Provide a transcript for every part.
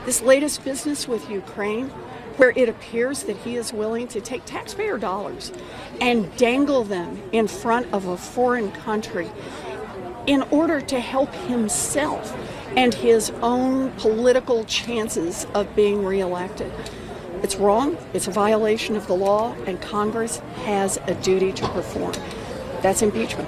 This latest business with Ukraine, where it appears that he is willing to take taxpayer dollars and dangle them in front of a foreign country in order to help himself and his own political chances of being reelected. It's wrong, it's a violation of the law, and Congress has a duty to perform. That's impeachment.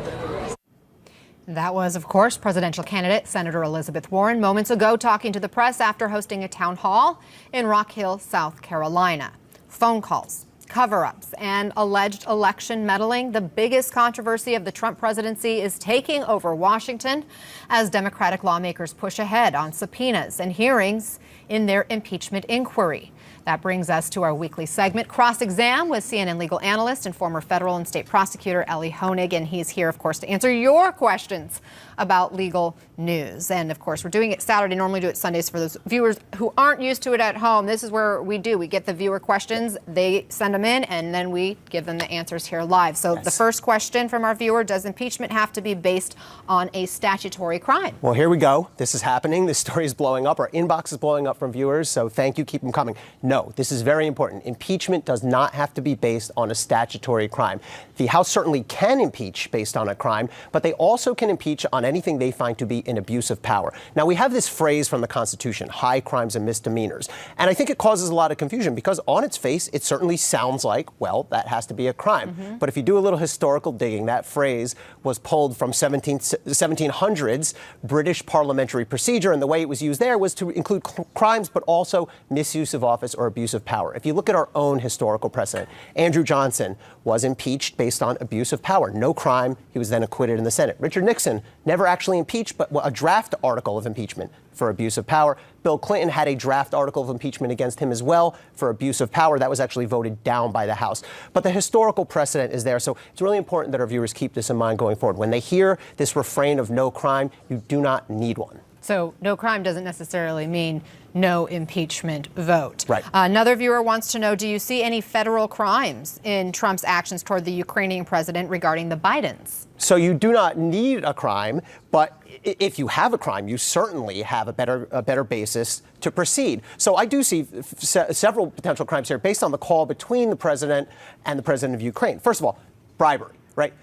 That was, of course, presidential candidate Senator Elizabeth Warren moments ago talking to the press after hosting a town hall in Rock Hill, South Carolina. Phone calls, cover-ups, and alleged election meddling. The biggest controversy of the Trump presidency is taking over Washington as Democratic lawmakers push ahead on subpoenas and hearings in their impeachment inquiry. That brings us to our weekly segment, Cross-Exam, with CNN legal analyst and former federal and state prosecutor Elie Honig. And he's here, of course, to answer your questions about legal news. And, of course, we're doing it Saturday. Normally do it Sundays for those viewers who aren't used to it at home. This is where we get the viewer questions. They send them in, and then we give them the answers here live. So The first question from our viewer, does impeachment have to be based on a statutory crime? Well, here we go. This is happening. This story is blowing up. Our inbox is blowing up from viewers. So thank you. Keep them coming. No, this is very important. Impeachment does not have to be based on a statutory crime. The House certainly can impeach based on a crime, but they also can impeach on anything they find to be an abuse of power. Now, we have this phrase from the Constitution, high crimes and misdemeanors. And I think it causes a lot of confusion because on its face, it certainly sounds like, well, that has to be a crime. Mm-hmm. But if you do a little historical digging, that phrase was pulled from 1700s British parliamentary procedure. And the way it was used there was to include crimes, but also misuse of office or abuse of power. If you look at our own historical precedent, Andrew Johnson was impeached based on abuse of power. No crime. He was then acquitted in the Senate. Richard Nixon never actually impeached, but a draft article of impeachment for abuse of power. Bill Clinton had a draft article of impeachment against him as well for abuse of power. That was actually voted down by the House. But the historical precedent is there. So it's really important that our viewers keep this in mind going forward. When they hear this refrain of no crime, you do not need one. So no crime doesn't necessarily mean no impeachment vote. Right. Another viewer wants to know, do you see any federal crimes in Trump's actions toward the Ukrainian president regarding the Bidens? So you do not need a crime, but if you have a crime, you certainly have a better basis to proceed. So I do see several potential crimes here based on the call between the president and the president of Ukraine. First of all, bribery, right?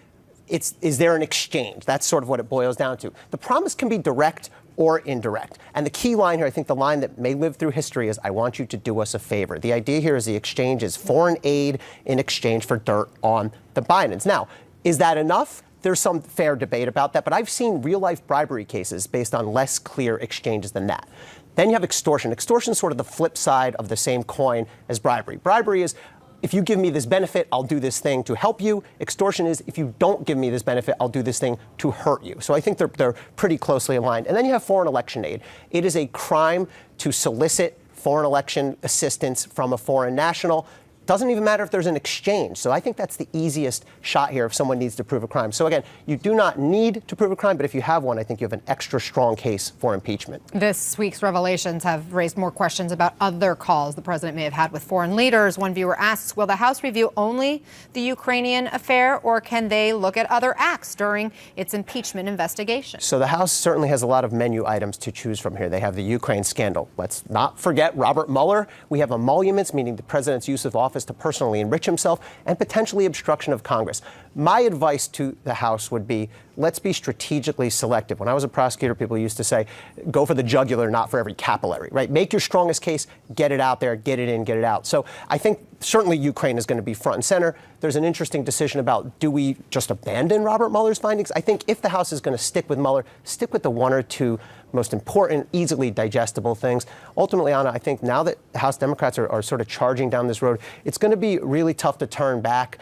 Is there an exchange? That's sort of what it boils down to. The promise can be direct or indirect. And the key line here, I think the line that may live through history is, I want you to do us a favor. The idea here is the exchange is foreign aid in exchange for dirt on the Bidens. Now, is that enough? There's some fair debate about that, but I've seen real-life bribery cases based on less clear exchanges than that. Then you have extortion. Extortion is sort of the flip side of the same coin as bribery. Bribery is, if you give me this benefit, I'll do this thing to help you. Extortion is, if you don't give me this benefit, I'll do this thing to hurt you. So I think they're pretty closely aligned. And then you have foreign election aid. It is a crime to solicit foreign election assistance from a foreign national. Doesn't even matter if there's an exchange. So I think that's the easiest shot here if someone needs to prove a crime. So again, you do not need to prove a crime, but if you have one, I think you have an extra strong case for impeachment. This week's revelations have raised more questions about other calls the president may have had with foreign leaders. One viewer asks, will the House review only the Ukrainian affair, or can they look at other acts during its impeachment investigation? So the House certainly has a lot of menu items to choose from here. They have the Ukraine scandal. Let's not forget Robert Mueller. We have emoluments, meaning the president's use of office to personally enrich himself, and potentially obstruction of Congress. My advice to the House would be, let's be strategically selective. When I was a prosecutor, people used to say, go for the jugular, not for every capillary, right? Make your strongest case, get it out there, get it in, get it out. So I think certainly Ukraine is going to be front and center. There's an interesting decision about, do we just abandon Robert Mueller's findings? I think if the House is going to stick with Mueller, stick with the one or two most important, easily digestible things. Ultimately, Anna, I think now that House Democrats are sort of charging down this road, it's going to be really tough to turn back.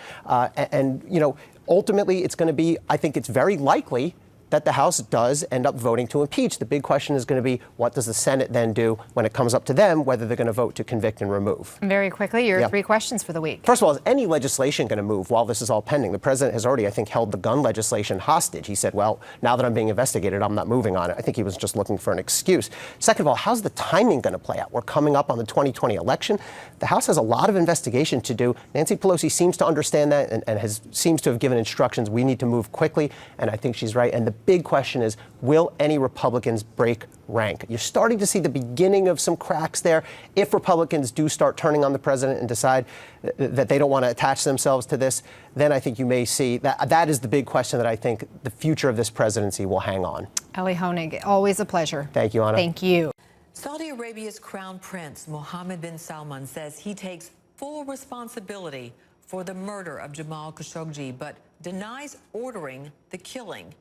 Ultimately, it's going to be, I think it's very likely that the House does end up voting to impeach. The big question is going to be, what does the Senate then do when it comes up to them, whether they're going to vote to convict and remove? Very quickly, your three questions for the week. First of all, is any legislation going to move while this is all pending? The president has already, I think, held the gun legislation hostage. He said, well, now that I'm being investigated, I'm not moving on it. I think he was just looking for an excuse. Second of all, how's the timing going to play out? We're coming up on the 2020 election. The House has a lot of investigation to do. Nancy Pelosi seems to understand that and seems to have given instructions. We need to move quickly, and I think she's right. And the big question is, will any Republicans break rank? You're starting to see the beginning of some cracks there. If Republicans do start turning on the president and decide that they don't want to attach themselves to this, then I think you may see that is the big question that I think the future of this presidency will hang on. Ellie Honig, always a pleasure. Thank you, Anna. Thank you. Saudi Arabia's Crown Prince Mohammed bin Salman says he takes full responsibility for the murder of Jamal Khashoggi, but denies ordering the killing.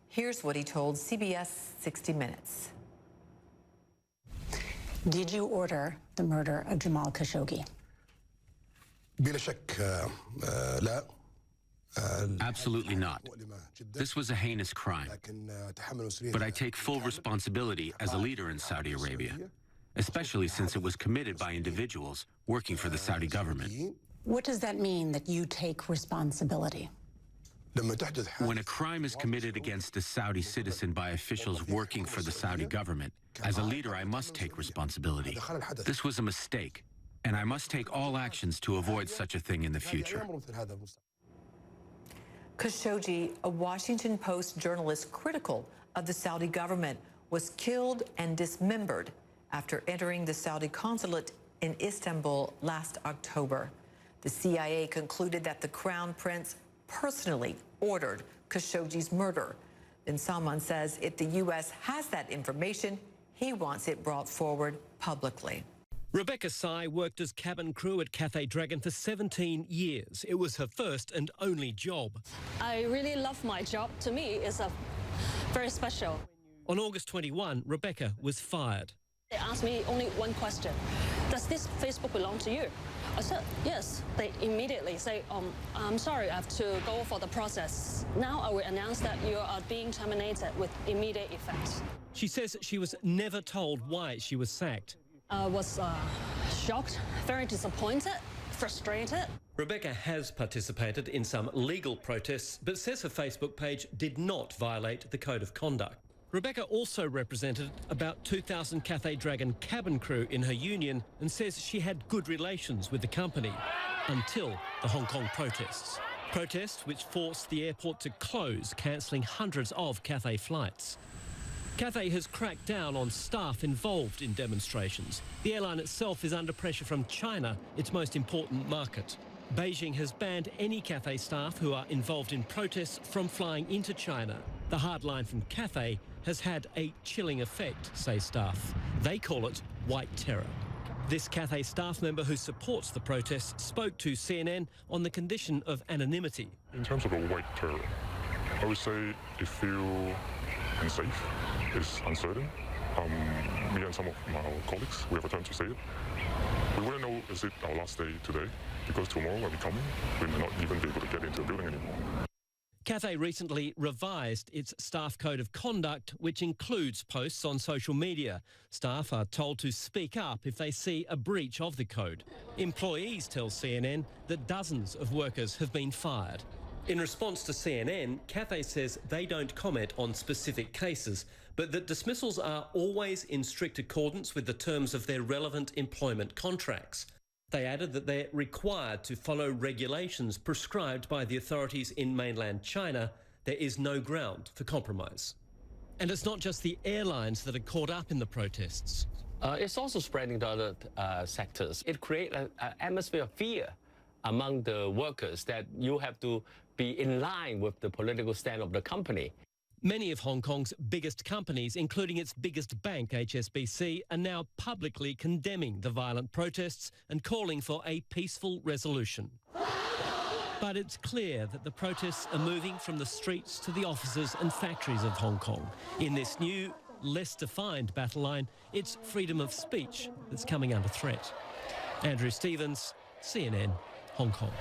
Here's what he told CBS 60 Minutes. Did you order the murder of Jamal Khashoggi? Absolutely not. This was a heinous crime. But I take full responsibility as a leader in Saudi Arabia, especially since it was committed by individuals working for the Saudi government. What does that mean, that you take responsibility? When a crime is committed against a Saudi citizen by officials working for the Saudi government, as a leader, I must take responsibility. This was a mistake, and I must take all actions to avoid such a thing in the future. Khashoggi, a Washington Post journalist critical of the Saudi government, was killed and dismembered after entering the Saudi consulate in Istanbul last October. The CIA concluded that the Crown Prince personally ordered Khashoggi's murder. Bin Salman says if the U.S. has that information, he wants it brought forward publicly. Rebecca Sy worked as cabin crew at Cathay Dragon for 17 years. It was her first and only job. I really love my job. To me, it's very special. On August 21, Rebecca was fired. They asked me only one question. Does this Facebook belong to you? I said, yes. They immediately say, I'm sorry, I have to go for the process. Now I will announce that you are being terminated with immediate effect. She says she was never told why she was sacked. I was shocked, very disappointed, frustrated. Rebecca has participated in some legal protests, but says her Facebook page did not violate the Code of Conduct. Rebecca also represented about 2,000 Cathay Dragon cabin crew in her union and says she had good relations with the company until the Hong Kong protests. Protests which forced the airport to close, cancelling hundreds of Cathay flights. Cathay has cracked down on staff involved in demonstrations. The airline itself is under pressure from China, its most important market. Beijing has banned any Cathay staff who are involved in protests from flying into China. The hard line from Cathay has had a chilling effect, say staff. They call it white terror. This Cathay staff member who supports the protests spoke to CNN on the condition of anonymity. In terms of the white terror, I would say it feels unsafe, it's uncertain. Me and some of my colleagues, we have a term to say it. We wouldn't know, is it our last day today? Because tomorrow when we come, we may not even be able to get into the building anymore. Cathay recently revised its staff code of conduct, which includes posts on social media. Staff are told to speak up if they see a breach of the code. Employees tell CNN that dozens of workers have been fired. In response to CNN, Cathay says they don't comment on specific cases, but that dismissals are always in strict accordance with the terms of their relevant employment contracts. They added that they're required to follow regulations prescribed by the authorities in mainland China. There is no ground for compromise. And it's not just the airlines that are caught up in the protests. It's also spreading to other sectors. It creates an atmosphere of fear among the workers that you have to be in line with the political stand of the company. Many of Hong Kong's biggest companies, including its biggest bank, HSBC, are now publicly condemning the violent protests and calling for a peaceful resolution. But it's clear that the protests are moving from the streets to the offices and factories of Hong Kong. In this new, less defined battle line, it's freedom of speech that's coming under threat. Andrew Stevens, CNN, Hong Kong.